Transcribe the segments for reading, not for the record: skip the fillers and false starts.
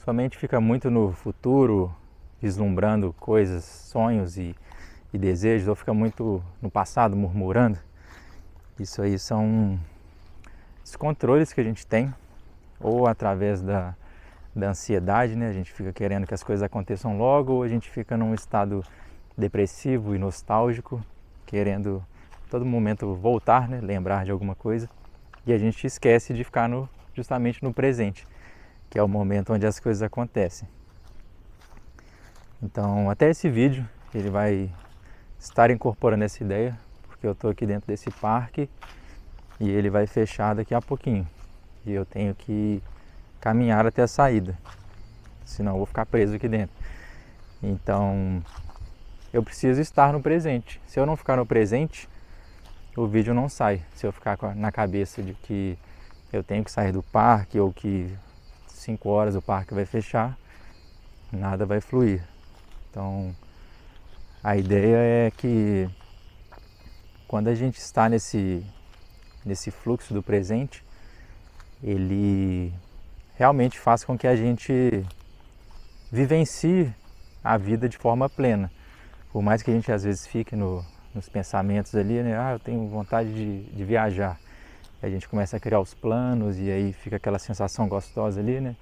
sua mente fica muito no futuro, vislumbrando coisas, sonhos e desejos, ou fica muito no passado, murmurando. Isso aí são os controles que a gente tem, ou através da ansiedade, né? A gente fica querendo que as coisas aconteçam logo, ou a gente fica num estado depressivo e nostálgico, querendo todo momento voltar, né? Lembrar de alguma coisa, e a gente esquece de ficar justamente no presente, que é o momento onde as coisas acontecem. Então, até esse vídeo ele vai estar incorporando essa ideia, porque eu estou aqui dentro desse parque e ele vai fechar daqui a pouquinho, e eu tenho que caminhar até a saída, senão eu vou ficar preso aqui dentro. Então eu preciso estar no presente. Se eu não ficar no presente, o vídeo não sai. Se eu ficar na cabeça de que eu tenho que sair do parque, ou que 5 horas o parque vai fechar, nada vai fluir. Então a ideia é que quando a gente está nesse fluxo do presente, ele realmente faz com que a gente vivencie a vida de forma plena. Por mais que a gente às vezes fique nos pensamentos ali, né? Eu tenho vontade de viajar. E a gente começa a criar os planos e aí fica aquela sensação gostosa ali, né?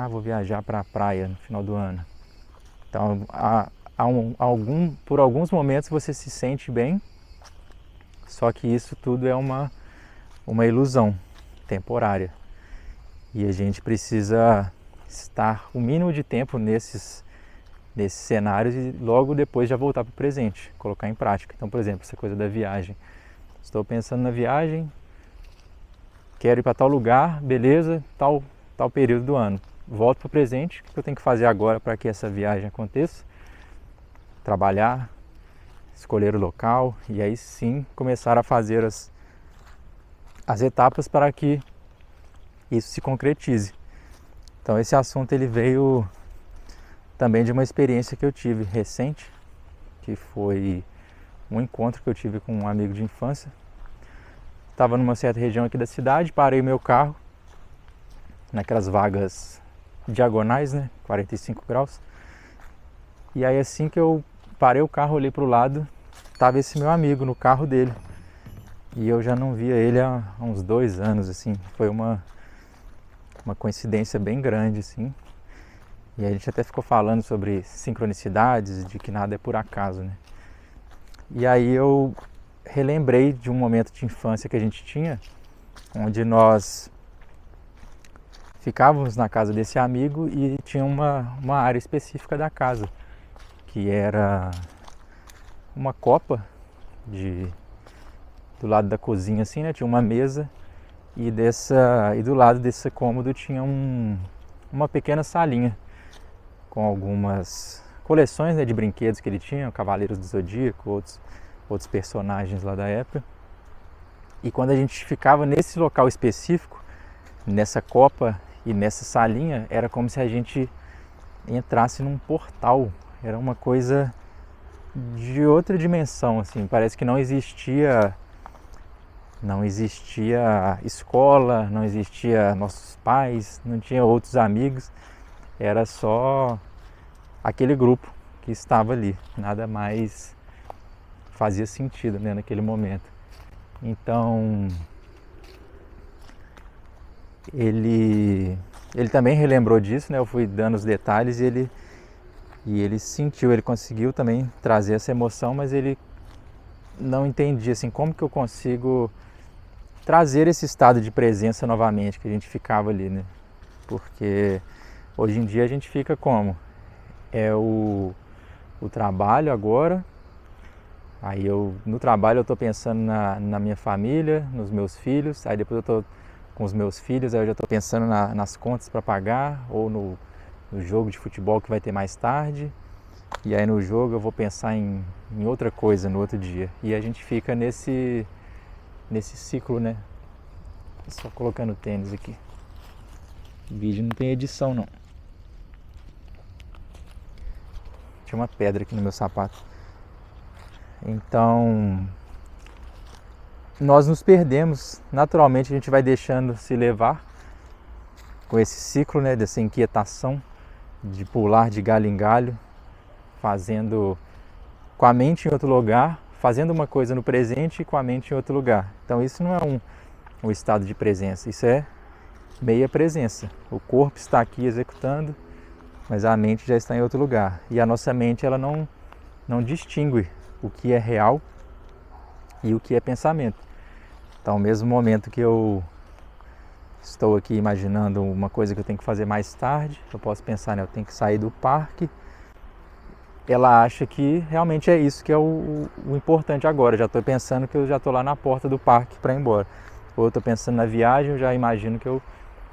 Vou viajar para a praia no final do ano. Então, por alguns momentos você se sente bem, só que isso tudo é uma ilusão temporária. E a gente precisa estar o mínimo de tempo nesses cenários e logo depois já voltar para o presente, colocar em prática. Então, por exemplo, essa coisa da viagem. Estou pensando na viagem, quero ir para tal lugar, beleza, tal período do ano. Volto para o presente, o que eu tenho que fazer agora para que essa viagem aconteça? Trabalhar, escolher o local e aí sim começar a fazer as etapas para que isso se concretize. Então esse assunto ele veio também de uma experiência que eu tive recente, que foi um encontro que eu tive com um amigo de infância. Estava numa certa região aqui da cidade, parei meu carro naquelas vagas diagonais, né, 45 graus. E aí assim que eu parei o carro, olhei para o lado, estava esse meu amigo no carro dele. E eu já não via ele há uns 2 anos, assim. Foi uma coincidência bem grande, assim. E a gente até ficou falando sobre sincronicidades, de que nada é por acaso, né? E aí eu relembrei de um momento de infância que a gente tinha, onde nós ficávamos na casa desse amigo e tinha uma área específica da casa, que era uma copa do lado da cozinha, assim, né? Tinha uma mesa e do lado desse cômodo tinha uma pequena salinha com algumas coleções, né, de brinquedos que ele tinha, Cavaleiros do Zodíaco, outros personagens lá da época. E quando a gente ficava nesse local específico, nessa copa e nessa salinha, era como se a gente entrasse num portal. Era uma coisa de outra dimensão, assim. Parece que não existia escola, não existia nossos pais, não tinha outros amigos, era só aquele grupo que estava ali, nada mais fazia sentido, né, naquele momento. Então ele também relembrou disso, né? Eu fui dando os detalhes e ele sentiu, ele conseguiu também trazer essa emoção, mas ele não entendia assim, como que eu consigo trazer esse estado de presença novamente que a gente ficava ali, né? Porque hoje em dia a gente fica como? É o trabalho agora, aí no trabalho eu estou pensando na minha família, nos meus filhos, aí depois eu estou com os meus filhos, aí eu já estou pensando nas contas para pagar, ou no jogo de futebol que vai ter mais tarde, e aí no jogo eu vou pensar em outra coisa no outro dia, e a gente fica nesse ciclo, né? Só colocando tênis aqui. O vídeo não tem edição não. Tinha uma pedra aqui no meu sapato. Então nós nos perdemos, naturalmente a gente vai deixando se levar com esse ciclo, né, dessa inquietação, de pular de galho em galho, fazendo com a mente em outro lugar, fazendo uma coisa no presente e com a mente em outro lugar. Então isso não é um estado de presença, isso é meia presença. O corpo está aqui executando, mas a mente já está em outro lugar. E a nossa mente ela não distingue o que é real e o que é pensamento. Então, ao mesmo momento que eu estou aqui imaginando uma coisa que eu tenho que fazer mais tarde, eu posso pensar, né, eu tenho que sair do parque. Ela acha que realmente é isso que é o importante agora. Já estou pensando que eu já estou lá na porta do parque para ir embora. Ou eu estou pensando na viagem, eu já imagino que eu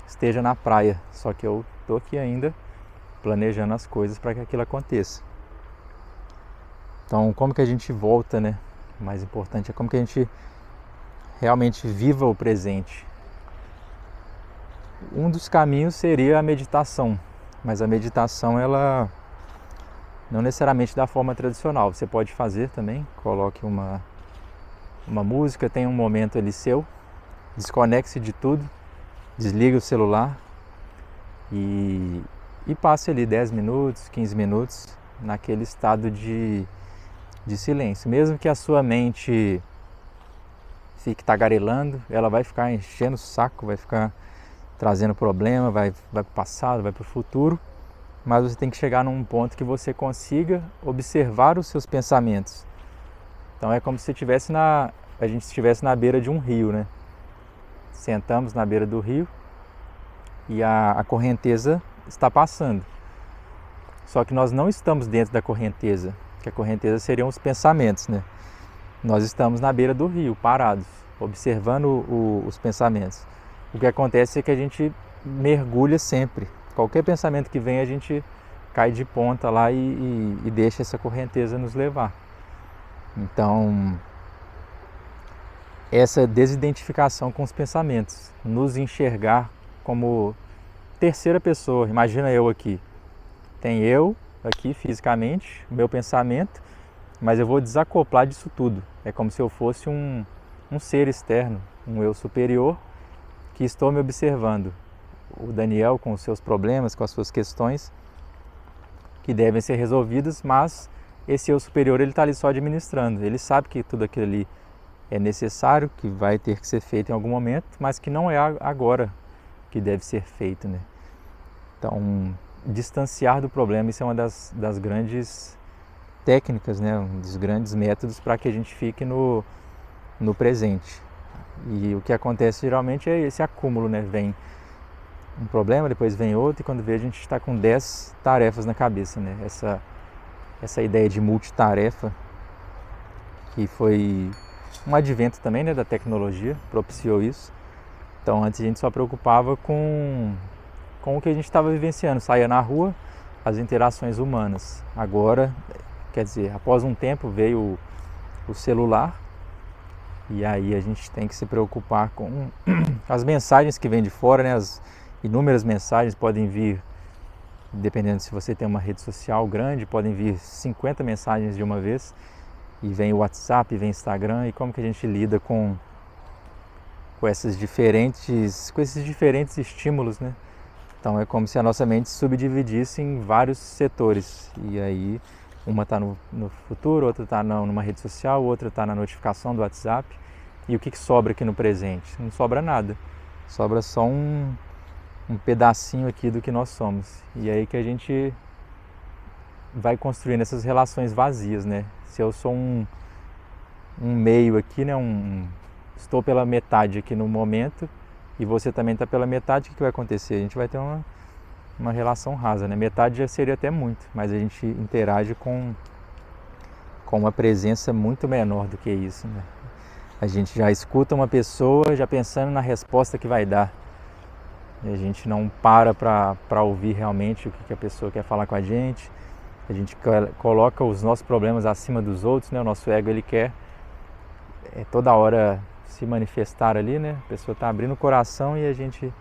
esteja na praia. Só que eu estou aqui ainda planejando as coisas para que aquilo aconteça. Então, como que a gente volta, né? O mais importante é como que a gente realmente viva o presente. Um dos caminhos seria a meditação, mas a meditação ela não necessariamente da forma tradicional. Você pode fazer também, coloque uma música, tenha um momento ali seu, desconecte-se de tudo, desliga o celular e passe ali 10 minutos, 15 minutos naquele estado de silêncio. Mesmo que a sua mente fique tagarelando, ela vai ficar enchendo o saco, vai ficar trazendo problema, vai para o passado, vai para o futuro, mas você tem que chegar num ponto que você consiga observar os seus pensamentos. Então é como se a gente estivesse na beira de um rio, né? Sentamos na beira do rio e a correnteza está passando. Só que nós não estamos dentro da correnteza, que a correnteza seriam os pensamentos, né? Nós estamos na beira do rio, parados, observando os pensamentos. O que acontece é que a gente mergulha sempre. Qualquer pensamento que vem, a gente cai de ponta lá e deixa essa correnteza nos levar. Então, essa desidentificação com os pensamentos, nos enxergar como terceira pessoa. Imagina eu aqui. Tem eu aqui fisicamente, o meu pensamento, mas eu vou desacoplar disso tudo. É como se eu fosse um ser externo, um eu superior que estou me observando. O Daniel com os seus problemas, com as suas questões que devem ser resolvidas, mas esse eu superior ele está ali só administrando. Ele sabe que tudo aquilo ali é necessário, que vai ter que ser feito em algum momento, mas que não é agora que deve ser feito, né? Então, distanciar do problema, isso é uma das grandes técnicas, né? Um dos grandes métodos para que a gente fique no presente. E o que acontece geralmente é esse acúmulo, né? Vem um problema, depois vem outro, e quando vê a gente está com 10 tarefas na cabeça, né? Essa ideia de multitarefa, que foi um advento também, né, da tecnologia, propiciou isso. Então antes a gente só preocupava com o que a gente estava vivenciando, saía na rua, as interações humanas. Agora, quer dizer, após um tempo veio o celular, e aí a gente tem que se preocupar com as mensagens que vêm de fora, né? As inúmeras mensagens podem vir, dependendo se você tem uma rede social grande, podem vir 50 mensagens de uma vez, e vem o WhatsApp, vem o Instagram, e como que a gente lida com esses diferentes estímulos, né? Então é como se a nossa mente subdividisse em vários setores, e aí uma está no futuro, outra está numa rede social, outra está na notificação do WhatsApp. E o que sobra aqui no presente? Não sobra nada. Sobra só um pedacinho aqui do que nós somos. E aí que a gente vai construindo essas relações vazias, né? Se eu sou um meio aqui, né? Estou pela metade aqui no momento e você também está pela metade, o que vai acontecer? A gente vai ter uma relação rasa, né? Metade já seria até muito, mas a gente interage com uma presença muito menor do que isso, né? A gente já escuta uma pessoa já pensando na resposta que vai dar. E a gente não para ouvir realmente o que a pessoa quer falar com a gente. A gente coloca os nossos problemas acima dos outros, né? O nosso ego, ele quer toda hora se manifestar ali, né? A pessoa está abrindo o coração e a gente...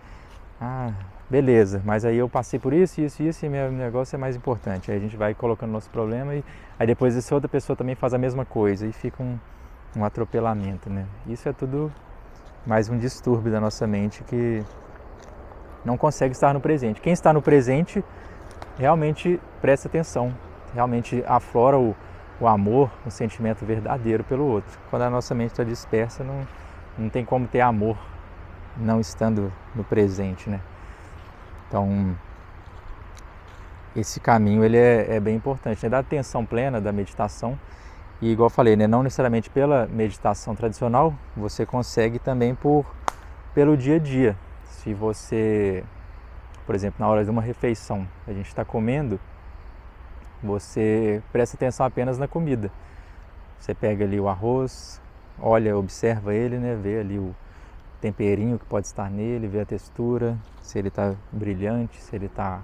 beleza, mas aí eu passei por isso e meu negócio é mais importante. Aí a gente vai colocando nosso problema e aí depois essa outra pessoa também faz a mesma coisa e fica um atropelamento, né? Isso é tudo mais um distúrbio da nossa mente que não consegue estar no presente. Quem está no presente realmente preste atenção, realmente aflora o amor, o sentimento verdadeiro pelo outro. Quando a nossa mente está dispersa, não tem como ter amor não estando no presente, né? Então, esse caminho ele é bem importante, né? Da atenção plena, da meditação. E igual eu falei, né? Não necessariamente pela meditação tradicional, você consegue também pelo dia a dia. Se você, por exemplo, na hora de uma refeição, a gente está comendo, você presta atenção apenas na comida. Você pega ali o arroz, olha, observa ele, né? Vê ali o temperinho que pode estar nele, vê a textura, se ele está brilhante, se ele está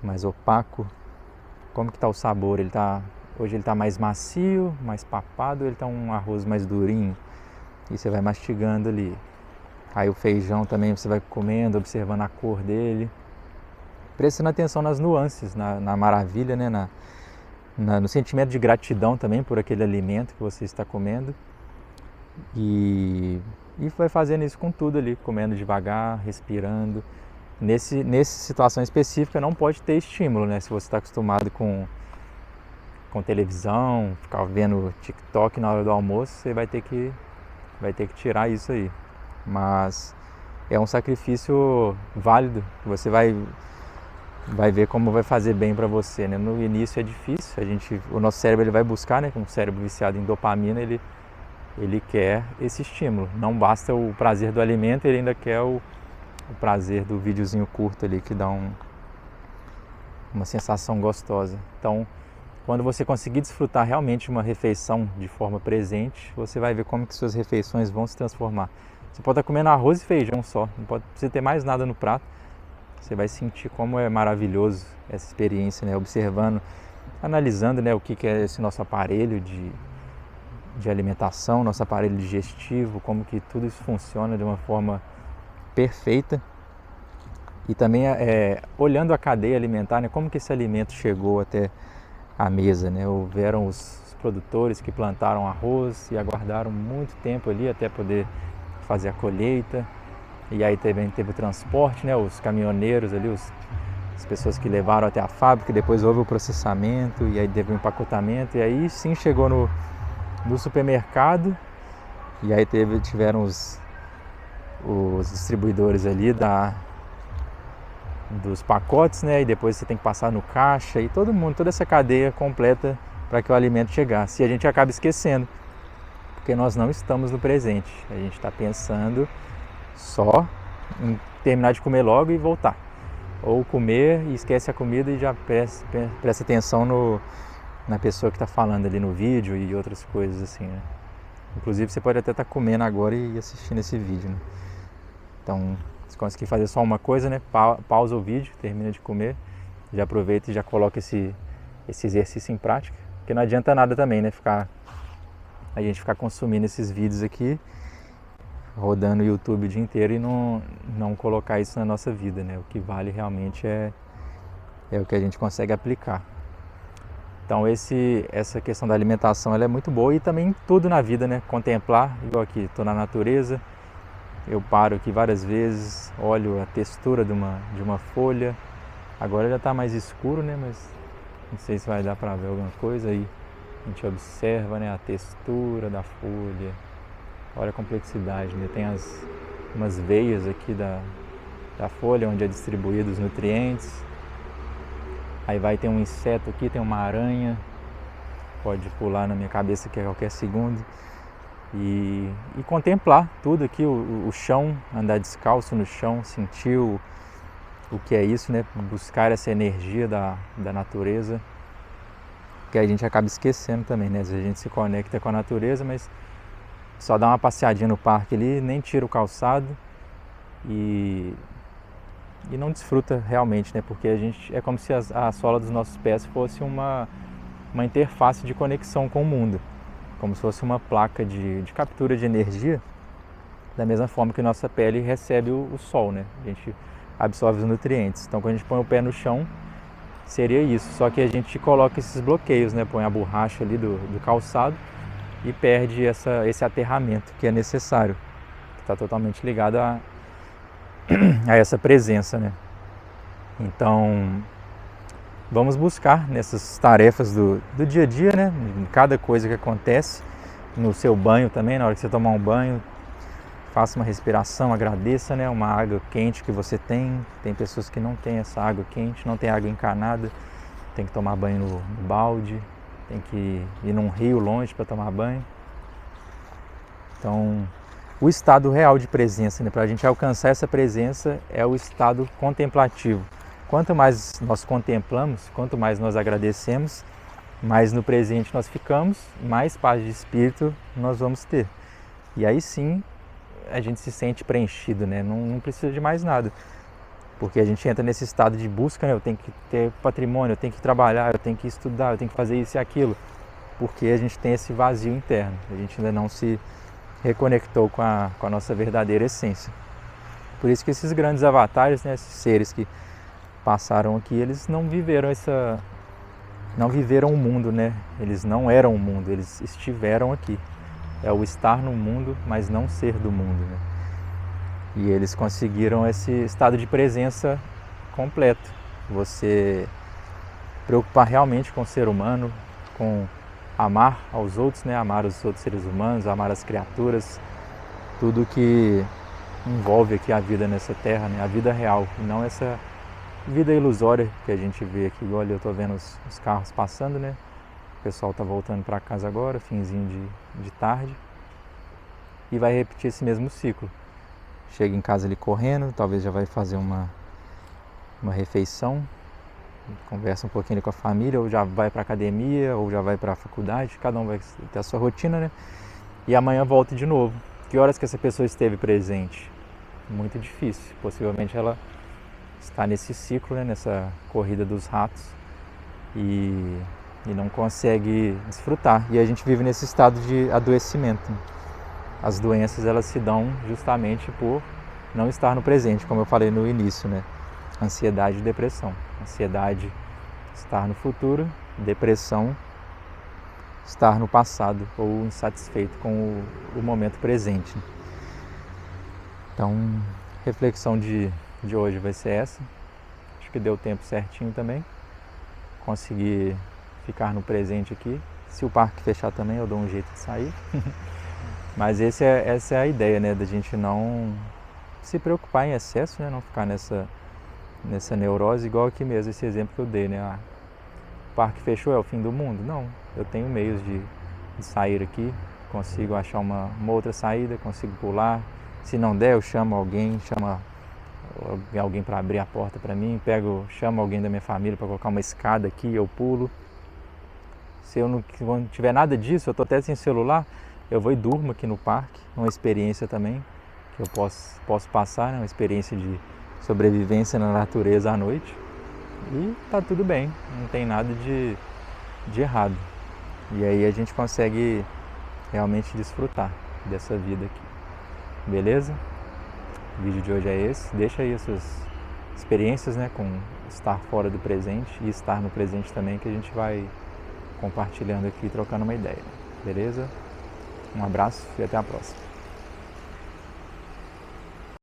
mais opaco, como que está o sabor, hoje ele está mais macio, mais papado, ou ele está um arroz mais durinho, e você vai mastigando ali. Aí o feijão também você vai comendo, observando a cor dele, prestando atenção nas nuances, na maravilha, né? No sentimento de gratidão também por aquele alimento que você está comendo. E vai fazendo isso com tudo ali, comendo devagar, respirando. Nessa situação específica não pode ter estímulo, né? Se você está acostumado com televisão, ficar vendo TikTok na hora do almoço, você vai ter que tirar isso aí. Mas é um sacrifício válido, que você vai ver como vai fazer bem para você, né? No início é difícil, o nosso cérebro ele vai buscar, né? Com um cérebro viciado em dopamina, ele quer esse estímulo. Não basta o prazer do alimento, ele ainda quer o prazer do videozinho curto ali, que dá uma sensação gostosa. Então, quando você conseguir desfrutar realmente uma refeição de forma presente, você vai ver como que suas refeições vão se transformar. Você pode estar comendo arroz e feijão só, não precisa ter mais nada no prato. Você vai sentir como é maravilhoso essa experiência, né? Observando, analisando, né, o que é esse nosso aparelho de alimentação, nosso aparelho digestivo, como que tudo isso funciona de uma forma perfeita. E também olhando a cadeia alimentar, né, como que esse alimento chegou até a mesa, né? Houveram os produtores que plantaram arroz e aguardaram muito tempo ali até poder fazer a colheita. E aí também teve o transporte, né? Os caminhoneiros ali, as pessoas que levaram até a fábrica, depois houve o processamento e aí teve o empacotamento e aí sim chegou no supermercado e aí tiveram os distribuidores ali dos pacotes, né? E depois você tem que passar no caixa e toda essa cadeia completa para que o alimento chegasse. E a gente acaba esquecendo, porque nós não estamos no presente. A gente está pensando só em terminar de comer logo e voltar. Ou comer e esquece a comida e já presta atenção na pessoa que está falando ali no vídeo e outras coisas assim, né? Inclusive você pode até estar comendo agora e assistindo esse vídeo, né? Então, se conseguir fazer só uma coisa, né? Pausa o vídeo, termina de comer, já aproveita e já coloca esse exercício em prática. Porque não adianta nada também, né? A gente ficar consumindo esses vídeos aqui, rodando o YouTube o dia inteiro e não colocar isso na nossa vida, né? O que vale realmente é o que a gente consegue aplicar. Então essa questão da alimentação ela é muito boa e também tudo na vida, né? Contemplar, igual aqui, estou na natureza, eu paro aqui várias vezes, olho a textura de uma folha. Agora já está mais escuro, né? Mas não sei se vai dar para ver alguma coisa aí. A gente observa, né, a textura da folha. Olha a complexidade, né? Tem umas veias aqui da folha onde é distribuído os nutrientes. Aí vai ter um inseto aqui, tem uma aranha, pode pular na minha cabeça aqui a qualquer segundo. E contemplar tudo aqui, o chão, andar descalço no chão, sentir o que é isso, né? Buscar essa energia da natureza, que a gente acaba esquecendo também, né? Às vezes a gente se conecta com a natureza, mas só dá uma passeadinha no parque ali, nem tira o calçado e não desfruta realmente, né? Porque é como se a sola dos nossos pés fosse uma interface de conexão com o mundo, como se fosse uma placa de captura de energia, da mesma forma que nossa pele recebe o sol, né? A gente absorve os nutrientes. Então, quando a gente põe o pé no chão, seria isso. Só que a gente coloca esses bloqueios, né? Põe a borracha ali do calçado e perde esse aterramento que é necessário, que está totalmente ligado a essa presença, né? Então, vamos buscar nessas tarefas do dia a dia, né? Em cada coisa que acontece, no seu banho também, na hora que você tomar um banho, faça uma respiração, agradeça, né? Uma água quente que você tem. Tem pessoas que não têm essa água quente, não tem água encanada, tem que tomar banho no balde, tem que ir num rio longe para tomar banho. Então, o estado real de presença, né? Para a gente alcançar essa presença, é o estado contemplativo. Quanto mais nós contemplamos, quanto mais nós agradecemos, mais no presente nós ficamos, mais paz de espírito nós vamos ter. E aí sim a gente se sente preenchido, né? Não precisa de mais nada. Porque a gente entra nesse estado de busca, né? Eu tenho que ter patrimônio, eu tenho que trabalhar, eu tenho que estudar, eu tenho que fazer isso e aquilo. Porque a gente tem esse vazio interno. A gente ainda não se reconectou com a nossa verdadeira essência. Por isso que esses grandes avatares, né? Esses seres que passaram aqui, eles não viveram o mundo, né? Eles não eram o mundo, eles estiveram aqui. É o estar no mundo, mas não ser do mundo, né? E eles conseguiram esse estado de presença completo. Você preocupar realmente com o ser humano, com amar aos outros, né? Amar os outros seres humanos, amar as criaturas, tudo que envolve aqui a vida nessa terra, né? A vida real, e não essa vida ilusória que a gente vê aqui. Olha, eu estou vendo os carros passando, né? O pessoal está voltando para casa agora, finzinho de tarde, e vai repetir esse mesmo ciclo. Chega em casa ali correndo, talvez já vai fazer uma refeição, conversa um pouquinho ali com a família, ou já vai para a academia, ou já vai para a faculdade, cada um vai ter a sua rotina, né? E amanhã volta de novo. Que horas que essa pessoa esteve presente? Muito difícil. Possivelmente ela está nesse ciclo, né? Nessa corrida dos ratos, e não consegue desfrutar. E a gente vive nesse estado de adoecimento. As doenças, elas se dão justamente por não estar no presente, como eu falei no início, né? Ansiedade e depressão. Ansiedade, estar no futuro; depressão, estar no passado ou insatisfeito com o momento presente. Então, reflexão de hoje vai ser essa. Acho que deu tempo certinho também. Consegui ficar no presente aqui. Se o parque fechar também, eu dou um jeito de sair. Mas essa é a ideia, né? Da gente não se preocupar em excesso, né? Não ficar nessa neurose, igual aqui mesmo, esse exemplo que eu dei, né? O parque fechou, é o fim do mundo? Não. Eu tenho meios de sair aqui, consigo achar uma outra saída, consigo pular. Se não der, eu chamo alguém para abrir a porta para mim, chamo alguém da minha família para colocar uma escada aqui, eu pulo. Se eu não tiver nada disso, eu estou até sem celular, eu vou e durmo aqui no parque. Uma experiência também que eu posso passar, né? Uma experiência de sobrevivência na natureza à noite. E tá tudo bem, não tem nada de errado. E aí a gente consegue realmente desfrutar dessa vida aqui. Beleza? O vídeo de hoje é esse. Deixa aí as suas experiências, né, com estar fora do presente e estar no presente também, que a gente vai compartilhando aqui, trocando uma ideia. Beleza? Um abraço e até a próxima.